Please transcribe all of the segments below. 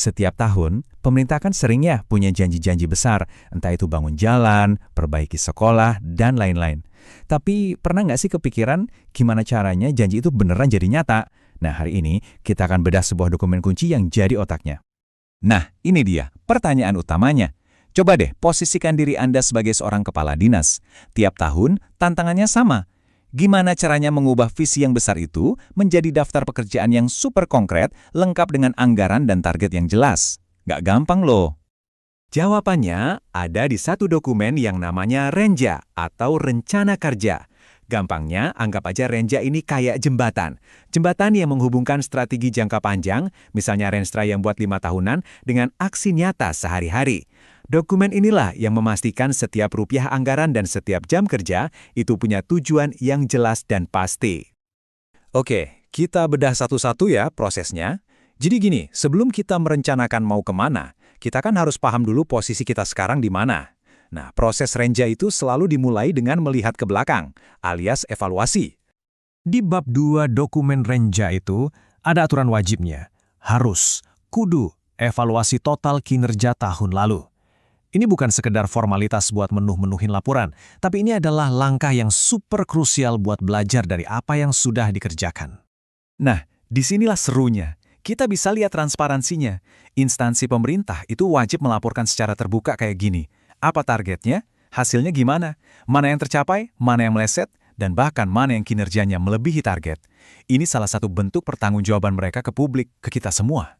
Setiap tahun, pemerintah kan sering ya punya janji-janji besar, entah itu bangun jalan, perbaiki sekolah, dan lain-lain. Tapi pernah nggak sih kepikiran gimana caranya janji itu beneran jadi nyata? Nah, hari ini kita akan bedah sebuah dokumen kunci yang jadi otaknya. Nah, ini dia pertanyaan utamanya. Coba deh posisikan diri Anda sebagai seorang kepala dinas. Tiap tahun, tantangannya sama. Gimana caranya mengubah visi yang besar itu menjadi daftar pekerjaan yang super konkret, lengkap dengan anggaran dan target yang jelas? Nggak gampang loh. Jawabannya ada di satu dokumen yang namanya Renja atau Rencana Kerja. Gampangnya, anggap aja Renja ini kayak jembatan. Jembatan yang menghubungkan strategi jangka panjang, misalnya Renstra yang buat 5 tahunan, dengan aksi nyata sehari-hari. Dokumen inilah yang memastikan setiap rupiah anggaran dan setiap jam kerja itu punya tujuan yang jelas dan pasti. Oke, kita bedah satu-satu ya prosesnya. Jadi gini, sebelum kita merencanakan mau kemana, kita kan harus paham dulu posisi kita sekarang di mana. Nah, proses Renja itu selalu dimulai dengan melihat ke belakang, alias evaluasi. Di bab 2 dokumen Renja itu, ada aturan wajibnya. Harus, kudu, evaluasi total kinerja tahun lalu. Ini bukan sekedar formalitas buat menuhin laporan, tapi ini adalah langkah yang super krusial buat belajar dari apa yang sudah dikerjakan. Nah, disinilah serunya. Kita bisa lihat transparansinya. Instansi pemerintah itu wajib melaporkan secara terbuka kayak gini. Apa targetnya? Hasilnya gimana? Mana yang tercapai? Mana yang meleset? Dan bahkan mana yang kinerjanya melebihi target? Ini salah satu bentuk pertanggungjawaban mereka ke publik, ke kita semua.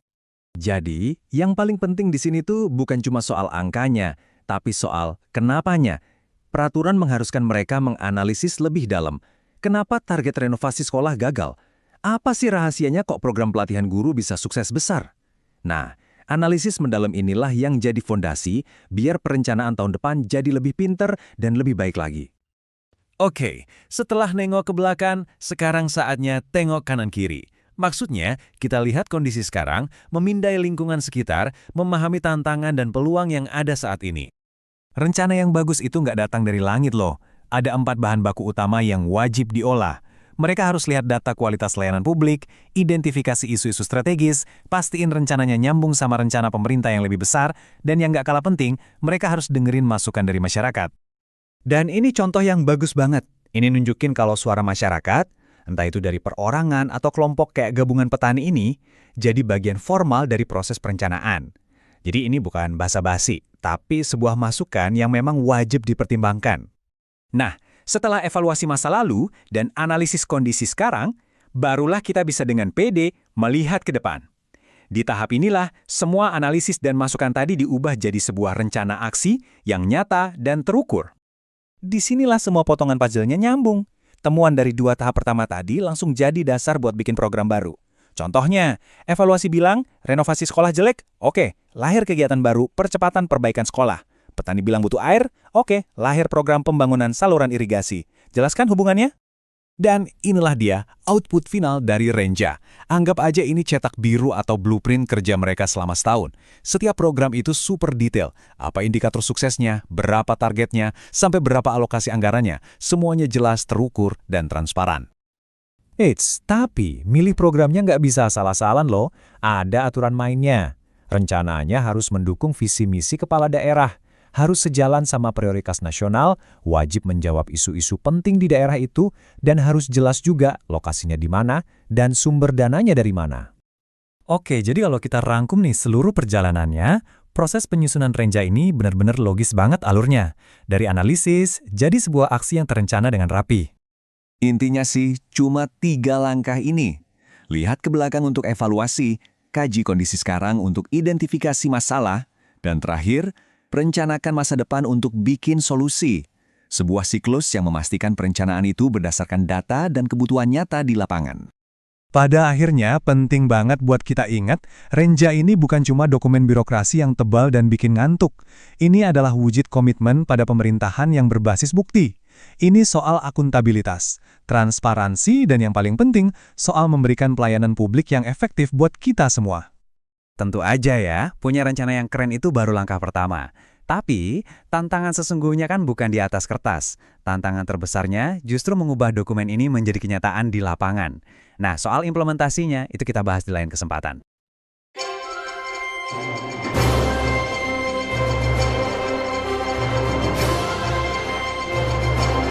Jadi, yang paling penting di sini tuh bukan cuma soal angkanya, tapi soal kenapanya. Peraturan mengharuskan mereka menganalisis lebih dalam. Kenapa target renovasi sekolah gagal? Apa sih rahasianya kok program pelatihan guru bisa sukses besar? Nah, analisis mendalam inilah yang jadi fondasi biar perencanaan tahun depan jadi lebih pinter dan lebih baik lagi. Oke, setelah nengok ke belakang, sekarang saatnya tengok kanan-kiri. Maksudnya, kita lihat kondisi sekarang, memindai lingkungan sekitar, memahami tantangan dan peluang yang ada saat ini. Rencana yang bagus itu nggak datang dari langit loh. Ada 4 bahan baku utama yang wajib diolah. Mereka harus lihat data kualitas layanan publik, identifikasi isu-isu strategis, pastiin rencananya nyambung sama rencana pemerintah yang lebih besar, dan yang nggak kalah penting, mereka harus dengerin masukan dari masyarakat. Dan ini contoh yang bagus banget. Ini nunjukin kalau suara masyarakat, entah itu dari perorangan atau kelompok kayak gabungan petani ini, jadi bagian formal dari proses perencanaan. Jadi ini bukan basa-basi, tapi sebuah masukan yang memang wajib dipertimbangkan. Nah, setelah evaluasi masa lalu dan analisis kondisi sekarang, barulah kita bisa dengan pede melihat ke depan. Di tahap inilah, semua analisis dan masukan tadi diubah jadi sebuah rencana aksi yang nyata dan terukur. Disinilah semua potongan puzzle-nya nyambung. Temuan dari 2 tahap pertama tadi langsung jadi dasar buat bikin program baru. Contohnya, evaluasi bilang, renovasi sekolah jelek, oke, lahir kegiatan baru, percepatan perbaikan sekolah. Petani bilang butuh air, oke, lahir program pembangunan saluran irigasi. Jelaskan hubungannya? Dan inilah dia, output final dari Renja. Anggap aja ini cetak biru atau blueprint kerja mereka selama setahun. Setiap program itu super detail. Apa indikator suksesnya, berapa targetnya, sampai berapa alokasi anggarannya. Semuanya jelas, terukur, dan transparan. Eits, tapi milih programnya nggak bisa asal-asalan loh. Ada aturan mainnya. Rencananya harus mendukung visi misi kepala daerah. Harus sejalan sama prioritas nasional, wajib menjawab isu-isu penting di daerah itu, dan harus jelas juga lokasinya di mana dan sumber dananya dari mana. Oke, jadi kalau kita rangkum nih seluruh perjalanannya, proses penyusunan Renja ini benar-benar logis banget alurnya. Dari analisis, jadi sebuah aksi yang terencana dengan rapi. Intinya sih, cuma 3 langkah ini. Lihat ke belakang untuk evaluasi, kaji kondisi sekarang untuk identifikasi masalah, dan terakhir, perencanakan masa depan untuk bikin solusi. Sebuah siklus yang memastikan perencanaan itu berdasarkan data dan kebutuhan nyata di lapangan. Pada akhirnya, penting banget buat kita ingat, Renja ini bukan cuma dokumen birokrasi yang tebal dan bikin ngantuk. Ini adalah wujud komitmen pada pemerintahan yang berbasis bukti. Ini soal akuntabilitas, transparansi, dan yang paling penting, soal memberikan pelayanan publik yang efektif buat kita semua. Tentu aja ya, punya rencana yang keren itu baru langkah pertama. Tapi, tantangan sesungguhnya kan bukan di atas kertas. Tantangan terbesarnya justru mengubah dokumen ini menjadi kenyataan di lapangan. Nah, soal implementasinya itu kita bahas di lain kesempatan.